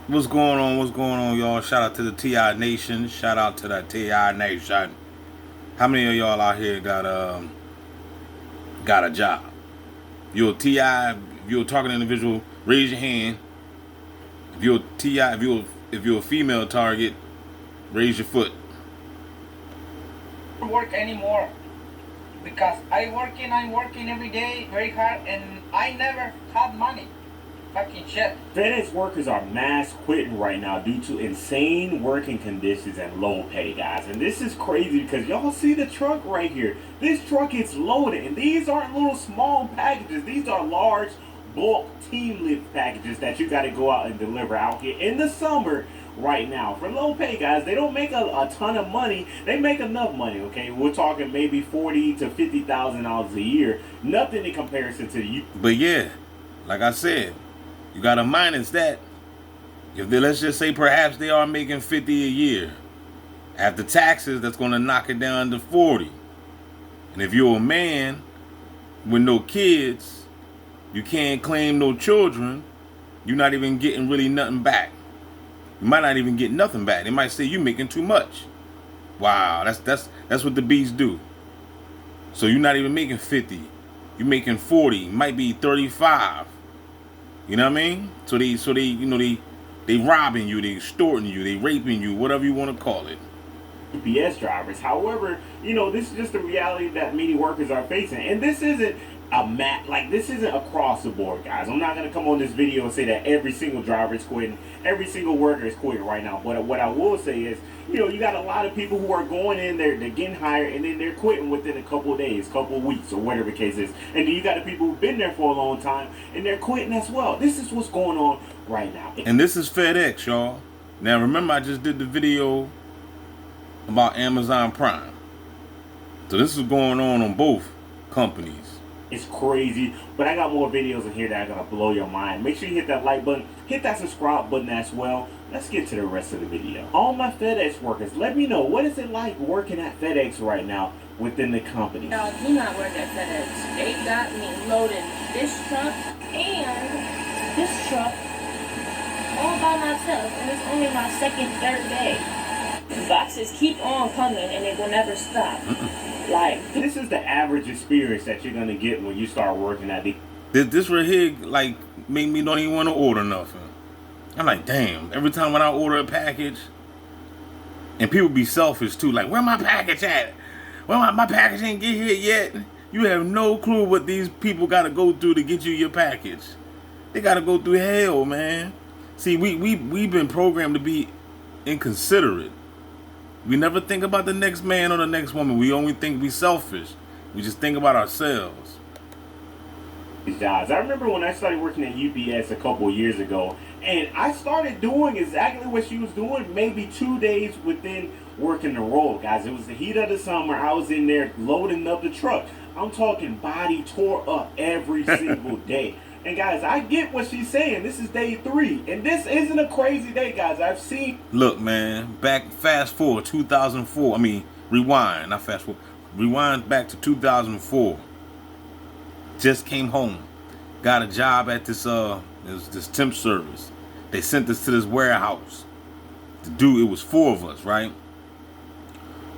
What's going on? What's going on, y'all? Shout out to the TI Nation. Shout out to the TI Nation. How many of y'all out here got a job? If you're a TI, if you're a target individual, raise your hand. If you're a TI, if you're a female target, raise your foot. Don't work anymore because I'm working every day very hard, and I never had money. Fucking shit. FedEx workers are mass quitting right now due to insane working conditions and low pay, guys. And this is crazy because y'all see the truck right here. This truck is loaded, and these aren't little small packages. These are large bulk team lift packages that you got to go out and deliver out here in the summer right now for low pay, guys. They don't make a ton of money. They make enough money, okay? We're talking maybe $40,000 to $50,000 a year. Nothing in comparison to you. But yeah, like I said, you gotta minus that. If they, let's just say perhaps they are making 50 a year. After taxes, that's gonna knock it down to 40. And if you're a man with no kids, you can't claim no children, you're not even getting really nothing back. You might not even get nothing back. They might say you making too much. Wow, that's what the beats do. So you're not even making 50. You're making 40, might be 35. You know what I mean? So they robbing you, they extorting you, they raping you, whatever you want to call it. UPS drivers. However, this is just the reality that many workers are facing. And this isn't this isn't across the board, guys. I'm not going to come on this video and say that every single driver is quitting, every single worker is quitting right now. But what I will say is, you got a lot of people who are going in there, they're getting hired, and then they're quitting within a couple of days, couple of weeks, or whatever the case is. And then you got the people who've been there for a long time, and they're quitting as well. This is what's going on right now. And this is FedEx, y'all. Now, remember, I just did the video about Amazon Prime. So this is going on both companies. It's crazy, but I got more videos in here that are going to blow your mind. Make sure you hit that like button, hit that subscribe button as well. Let's get to the rest of the video. All my FedEx workers, let me know, what is it like working at FedEx right now within the company? I do not work at FedEx. They got me loading this truck and this truck all by myself, and it's only my third day. The boxes keep on coming, and they will never stop. Like, this is the average experience that you're gonna get when you start working at the. This right here, like, make me don't even want to order nothing. I'm like, damn. Every time when I order a package, and people be selfish too, like, where my package at? Well, my package ain't get here yet. You have no clue what these people got to go through to get you your package. They got to go through hell, man. See, we've been programmed to be inconsiderate. We never think about the next man or the next woman. We only think we selfish. We just think about ourselves. Jobs. I remember when I started working at UPS a couple of years ago, and I started doing exactly what she was doing, maybe 2 days within working the role, guys. It was the heat of the summer. I was in there loading up the truck. I'm talking body tore up every single day. And guys, I get what she's saying. This is day 3. And this isn't a crazy day, guys. I've seen... Look, man, fast forward, 2004. I mean, rewind, not fast forward. Rewind back to 2004. Just came home. Got a job at this temp service. They sent us to this warehouse. It was 4 of us, right?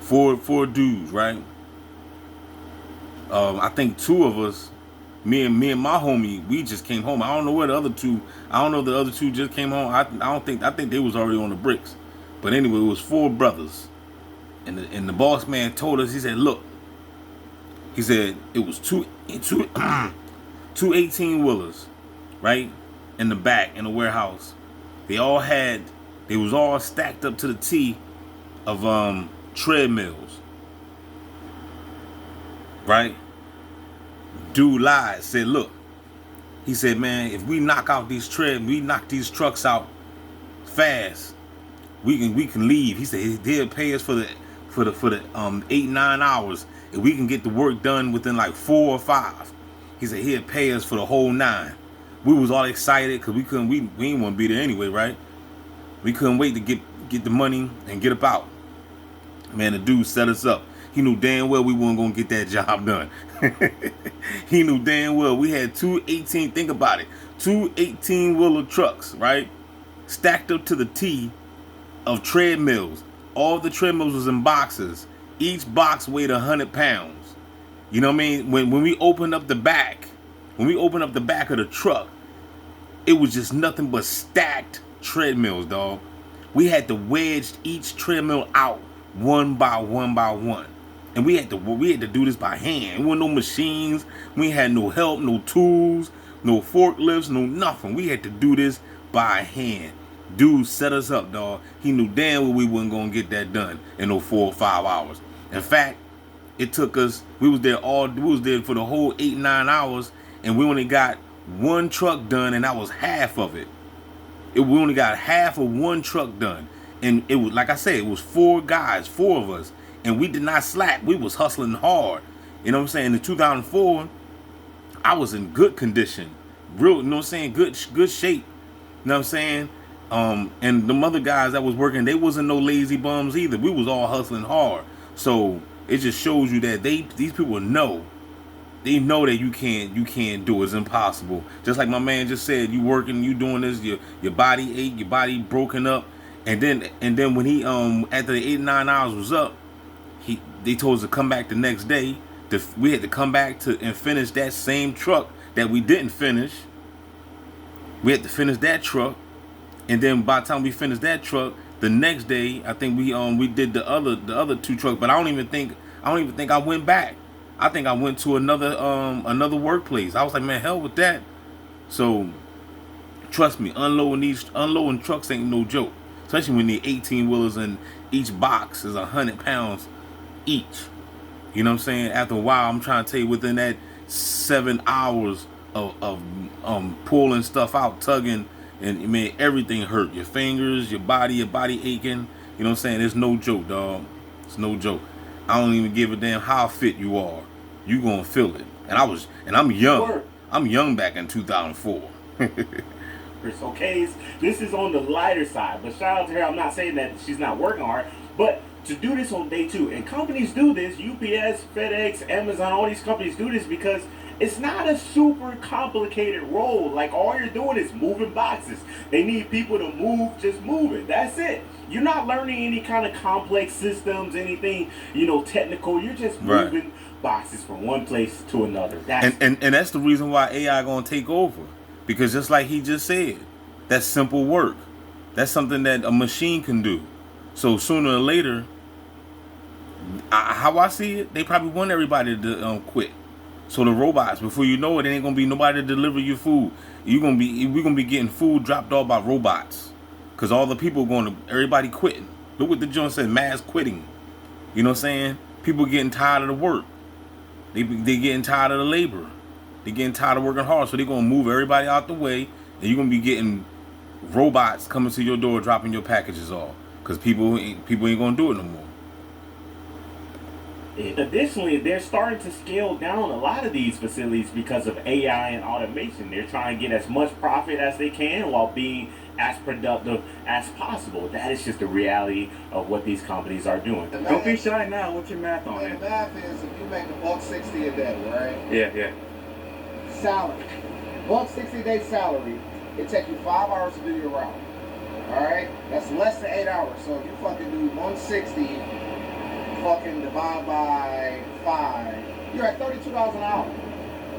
Four dudes, right? I think 2 of us, me and my homie, we just came home. I don't know where the other 2. I don't know if the other 2 just came home. I think they was already on the bricks. But anyway, it was 4 brothers. And the boss man told us, he said, look. He said it was two 18-wheelers, right? In the back in the warehouse. They was all stacked up to the T of treadmills. Right? Dude lied, said, look. He said, man, if we knock these trucks out fast, we can leave. He said they'll pay us for the 8-9 hours if we can get the work done within like 4 or 5. He said he'll pay us for the whole 9. We was all excited because we didn't want to be there anyway, right? We couldn't wait to get the money and get up out. Man, the dude set us up. He knew damn well we weren't gonna get that job done. He knew damn well we had 2 18, think about it, 2 18-wheeler trucks, right? stacked up to the T of treadmills. All the treadmills was in boxes. Each box weighed 100 pounds. You know what I mean? When we opened up the back, of the truck, it was just nothing but stacked treadmills, dog. We had to wedge each treadmill out one by one. And we had to do this by hand. There weren't no machines. We had no help, no tools, no forklifts, no nothing. We had to do this by hand. Dude set us up, dog. He knew damn well we wasn't gonna get that done in no 4 or 5 hours. In fact, it took us. We was there for the whole 8-9 hours, and we only got one truck done, and that was half of it. We only got half of one truck done, and it was, like I said, it was 4 guys, 4 of us, and we did not slack. We was hustling hard. You know what I'm saying? In 2004, I was in good condition, real. You know what I'm saying? Good shape. You know what I'm saying? And the other guys that was working, they wasn't no lazy bums either. We was all hustling hard. So it just shows you that these people know. They know that you can't do it. It's impossible. Just like my man just said, you working, you doing this, your body ache, your body broken up, and then when he after the 8-9 hours was up, they told us to come back the next day. We had to come back and finish that same truck that we didn't finish. We had to finish that truck. And then by the time we finished that truck, the next day, I think we did the other 2 trucks. But I don't even think I went back. I think I went to another workplace. I was like, man, hell with that. So trust me, unloading trucks ain't no joke. Especially when they're 18-wheelers and each box is 100 pounds each. You know what I'm saying? After a while, I'm trying to tell you, within that 7 hours of pulling stuff out, tugging. And it made everything hurt. Your fingers, your body aching. You know what I'm saying? It's no joke, dog. It's no joke. I don't even give a damn how fit you are. You gonna feel it. And I'm young. I'm young back in 2004. Okay, this is on the lighter side, but shout out to her. I'm not saying that she's not working hard, but to do this on day 2, and companies do this, UPS, FedEx, Amazon, all these companies do this because it's not a super complicated role. Like, all you're doing is moving boxes. They need people to move, just move it. That's it. You're not learning any kind of complex systems, anything, technical. You're just moving boxes from one place to another. And that's the reason why AI gonna take over. Because just like he just said, that's simple work. That's something that a machine can do. So sooner or later, how I see it, they probably want everybody to quit. So the robots, before you know it, there ain't gonna be nobody to deliver your food. We're gonna be getting food dropped off by robots, cause all the people everybody quitting. Look what the joint said, mass quitting. You know what I'm saying? People getting tired of the work. They getting tired of the labor. They getting tired of working hard, so they're gonna move everybody out the way, and you're gonna be getting robots coming to your door dropping your packages off, cause people ain't gonna do it no more. Additionally, they're starting to scale down a lot of these facilities because of AI and automation. They're trying to get as much profit as they can while being as productive as possible. That is just the reality of what these companies are doing. Don't be shy now. What's your math on it? The math is, if you make $160 a day, right? Yeah. Salary. $160 a day salary. It takes you 5 hours to do your route. All right? That's less than 8 hours. So if you fucking do 160. Fucking divide by 5, you're at $32 an hour.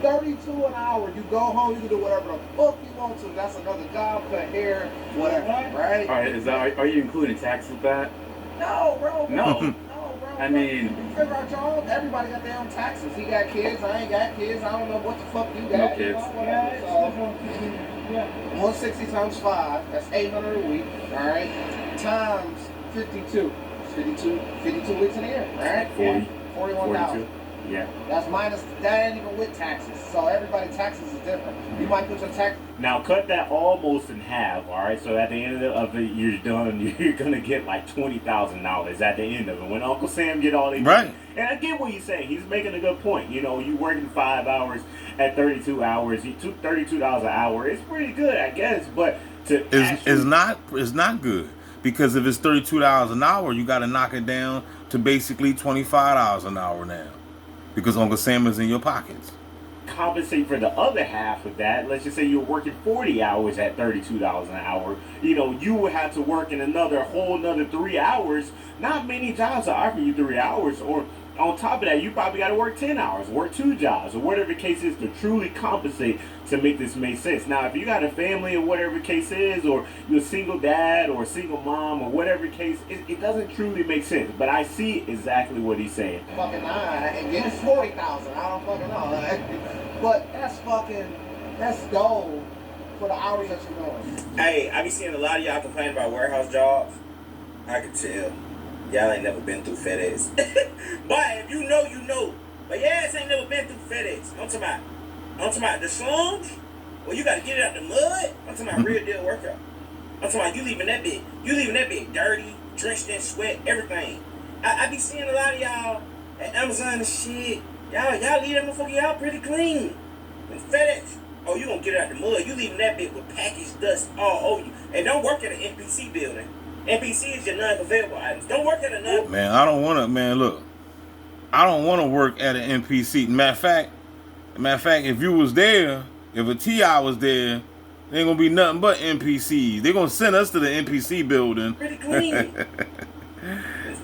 $32 an hour. You go home, you can do whatever the fuck you want to. That's another job, cut hair, whatever, right? All right, are you including tax with that? No, bro. No. No, bro. I mean, you figure out your own. Everybody got their own taxes. He got kids, I ain't got kids. I don't know what the fuck you got. No kids. Whatever. So, 160 times 5, that's 800 a week, all right? Times 52. 52 weeks in a year, right? 41,000. Yeah. That ain't even with taxes. So everybody's taxes is different. You might put your tax. Now cut that almost in half, all right? So at the end of it, you're done. You're gonna get like $20,000 at the end of it. When Uncle Sam get all these, right? And I get what he's saying. He's making a good point. You working 5 hours at 32 hours. You took $32 an hour. It's pretty good, I guess. But it's not good. Because if it's $32 an hour, you got to knock it down to basically $25 an hour now. Because Uncle Sam is in your pockets. compensate for the other half of that, let's just say you're working 40 hours at $32 an hour, you know, you would have to work in whole another 3 hours. Not many jobs are offering you 3 hours, or on top of that, you probably got to work 10 hours, work 2 jobs, or whatever the case is to truly compensate to make this make sense. Now, if you got a family or whatever the case is, or you're a single dad or a single mom or whatever the case, it doesn't truly make sense. But I see exactly what he's saying. Fucking 9 and getting 40,000. I don't fucking know. But that's gold for the hours that you're doing. Hey, I be seeing a lot of y'all complain about warehouse jobs. I can tell. Y'all ain't never been through FedEx. But if you know, you know. But your ass ain't never been through FedEx. I'm talking about the slums. Well, you gotta get it out the mud. I'm talking about real deal workout. I'm talking about you leaving that bit dirty, drenched in sweat, everything. I be seeing a lot of y'all at Amazon and shit. Y'all leave that motherfucker out pretty clean. And FedEx, oh, you gonna get it out the mud. You leaving that bit with packaged dust all over you. And don't work at an NPC building. NPC is your non-conveyable items. Don't work at a non. Man, I don't want to. Man, look, I don't want to work at an NPC. Matter of fact, if you was there, if a TI was there, there ain't gonna be nothing but NPCs. They gonna send us to the NPC building. Pretty clean.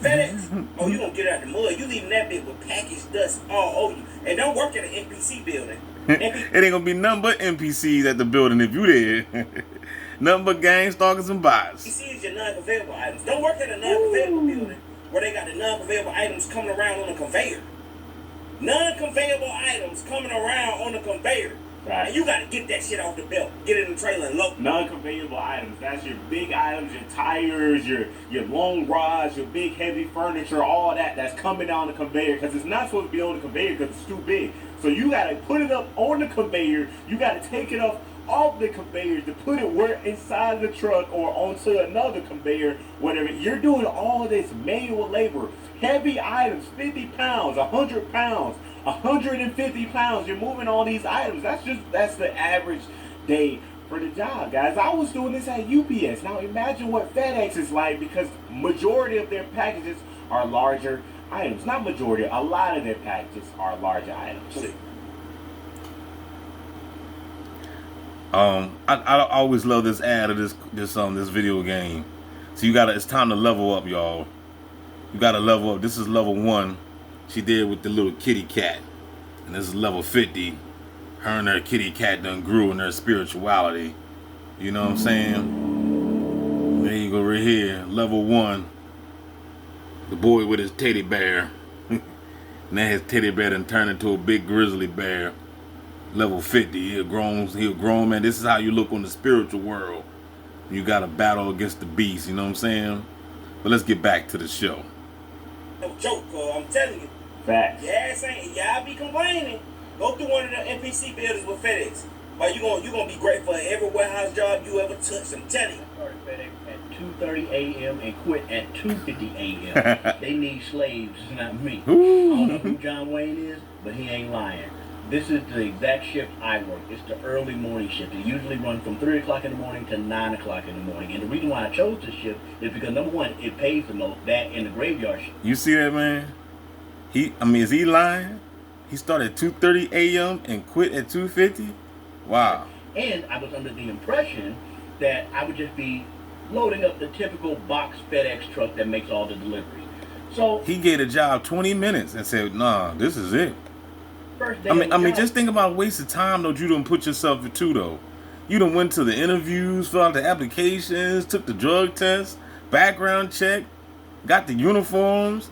FedEx, oh, you gonna get it out the mud. You leaving that bit with packaged dust all over you. And don't work at an NPC building. It ain't gonna be nothing but NPCs at the building if you there. Nothing but gang stalkers and bots. NPC is your non-conveyable items. Don't work at a non-conveyable building where they got the non-conveyable items coming around on a conveyor. Non-conveyable items coming around on a conveyor. Right. And you gotta get that shit off the belt. Get it in the trailer and load. Non-conveyable items. That's your big items, your tires, your long rods, your big heavy furniture, all that's coming down the conveyor, because it's not supposed to be on the conveyor because it's too big. So you gotta put it up on the conveyor. You gotta take it off the conveyor to put it where inside the truck or onto another conveyor, whatever. You're doing all this manual labor. Heavy items, 50 pounds, 100 pounds, 150 pounds. You're moving all these items. That's the average day for the job, guys. I was doing this at UPS. Now imagine what FedEx is like, because majority of their packages are larger items. Not majority, a lot of their packages are larger items. I always love this ad of this video game. So it's time to level up, y'all. You gotta level up. This is level 1. She did with the little kitty cat. And this is level 50. Her and her kitty cat done grew in their spirituality. You know what I'm saying? There you go right here. Level 1. The boy with his teddy bear. Now his teddy bear done turned into a big grizzly bear. Level 50. He a grown man. This is how you look on the spiritual world. You gotta battle against the beast. You know what I'm saying? But let's get back to the show. No joke, I'm telling you. Facts. Y'all be complaining. Go through one of the NPC buildings with FedEx. But you gonna be grateful for every warehouse job you ever touched. I'm telling you. I started FedEx at 2:30 a.m. and quit at 2:50 a.m. They need slaves, not me. I don't know who John Wayne is, but he ain't lying. This is the exact shift I work. It's the early morning shift. It usually runs from 3 o'clock in the morning to 9 o'clock in the morning. And the reason why I chose this shift is because, number one, it pays the most, that and the graveyard shift. You see that, man? Is he lying? He started at 2:30 a.m. and quit at 2:50? Wow. And I was under the impression that I would just be loading up the typical box FedEx truck that makes all the deliveries. So he gave the job 20 minutes and said, nah, this is it. First day Just think about a waste of time though. You done put yourself into though. You done went to the interviews, filled out the applications, took the drug test, background check, got the uniforms,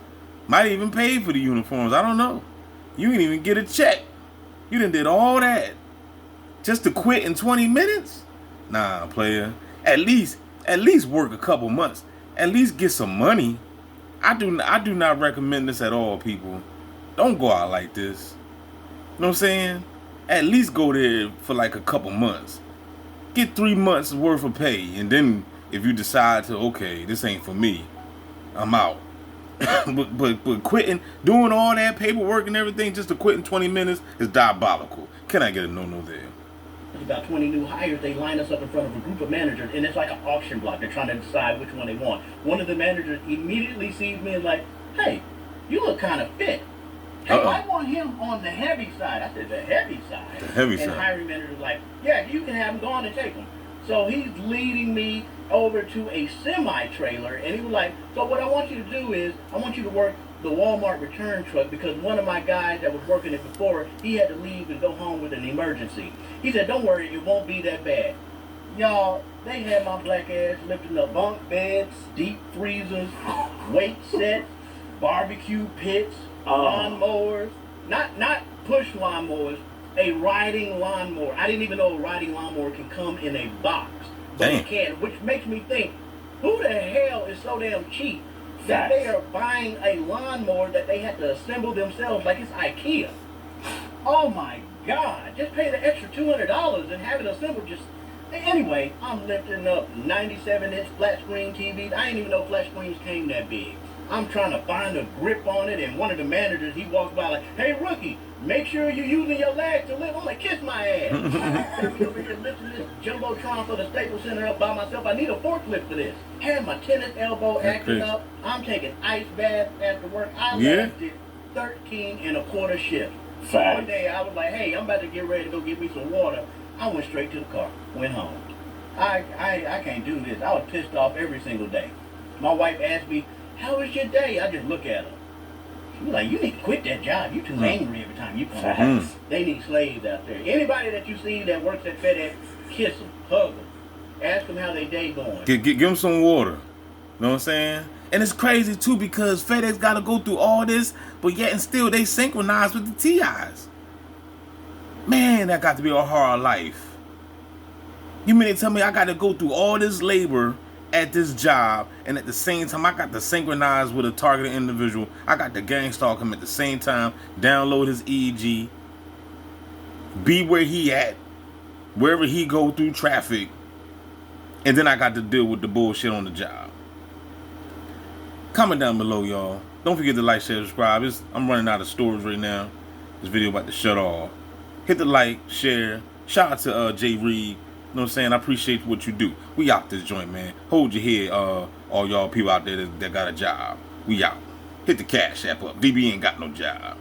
might even pay for the uniforms. I don't know. You didn't even get a check. You done did all that just to quit in 20 minutes? Nah, player. At least work a couple months. At least get some money. I do not recommend this at all, people. Don't go out like this. You know what I'm saying? At least go there for like a couple months. Get 3 months worth of pay. And then if you decide to, okay, this ain't for me, I'm out. but quitting, doing all that paperwork and everything just to quit in 20 minutes is diabolical. Can I get a no-no there? About 20 new hires, they line us up in front of a group of managers, and it's like an auction block. They're trying to decide which one they want. One of the managers immediately sees me and like, hey, you look kind of fit. Hey, I want him on the heavy side. I said, the heavy side? The heavy side. And the hiring manager was like, yeah, you can have him. Go on and take him. So he's leading me over to a semi-trailer, and he was like, so what I want you to do is, I want you to work the Walmart return truck, because one of my guys that was working it before, he had to leave and go home with an emergency. He said, don't worry, it won't be that bad. Y'all, they had my black ass lifting up bunk beds, deep freezers, weight sets, barbecue pits, lawnmowers, not push lawnmowers, a riding lawnmower. I didn't even know a riding lawnmower can come in a box, but it can, which makes me think, who the hell is so damn cheap that they are buying a lawnmower that they had to assemble themselves like it's IKEA? Oh my God, just pay the extra $200 and have it assembled. Just anyway, I'm lifting up 97-inch flat screen TVs. I didn't even know flat screens came that big. I'm trying to find a grip on it, and one of the managers, he walks by like, hey rookie, make sure you're using your legs to lift. I'm like, kiss my ass. I'm over here lifting this jumbotron for the Staples Center up by myself. I need a forklift for this. Had my tennis elbow acting up. I'm taking ice baths after work. I lasted 13 and a quarter shifts. One day I was like, hey, I'm about to get ready to go get me some water. I went straight to the car, went home. I can't do this. I was pissed off every single day. My wife asked me, how was your day? I just look at her. She was like, you need to quit that job. You're too angry every time you come home. They need slaves out there. Anybody that you see that works at FedEx, kiss them, hug them, ask them how their day going. Give them some water. You know what I'm saying? And it's crazy too, because FedEx got to go through all this, but yet and still they synchronize with the TIs. Man, that got to be a hard life. You mean to tell me I got to go through all this labor at this job, and at the same time I got to synchronize with a targeted individual? I got to gang stalk him at the same time, download his EEG, be where he at, wherever he go through traffic, and then I got to deal with the bullshit on the job. Comment down below, y'all. Don't forget to like, share, subscribe. I'm running out of storage right now. This video about to shut off. Hit the like, share. Shout out to Jay Reed. You know what I'm saying? I appreciate what you do. We out this joint, man. Hold your head, all y'all people out there that got a job. We out. Hit the Cash App up. VB ain't got no job.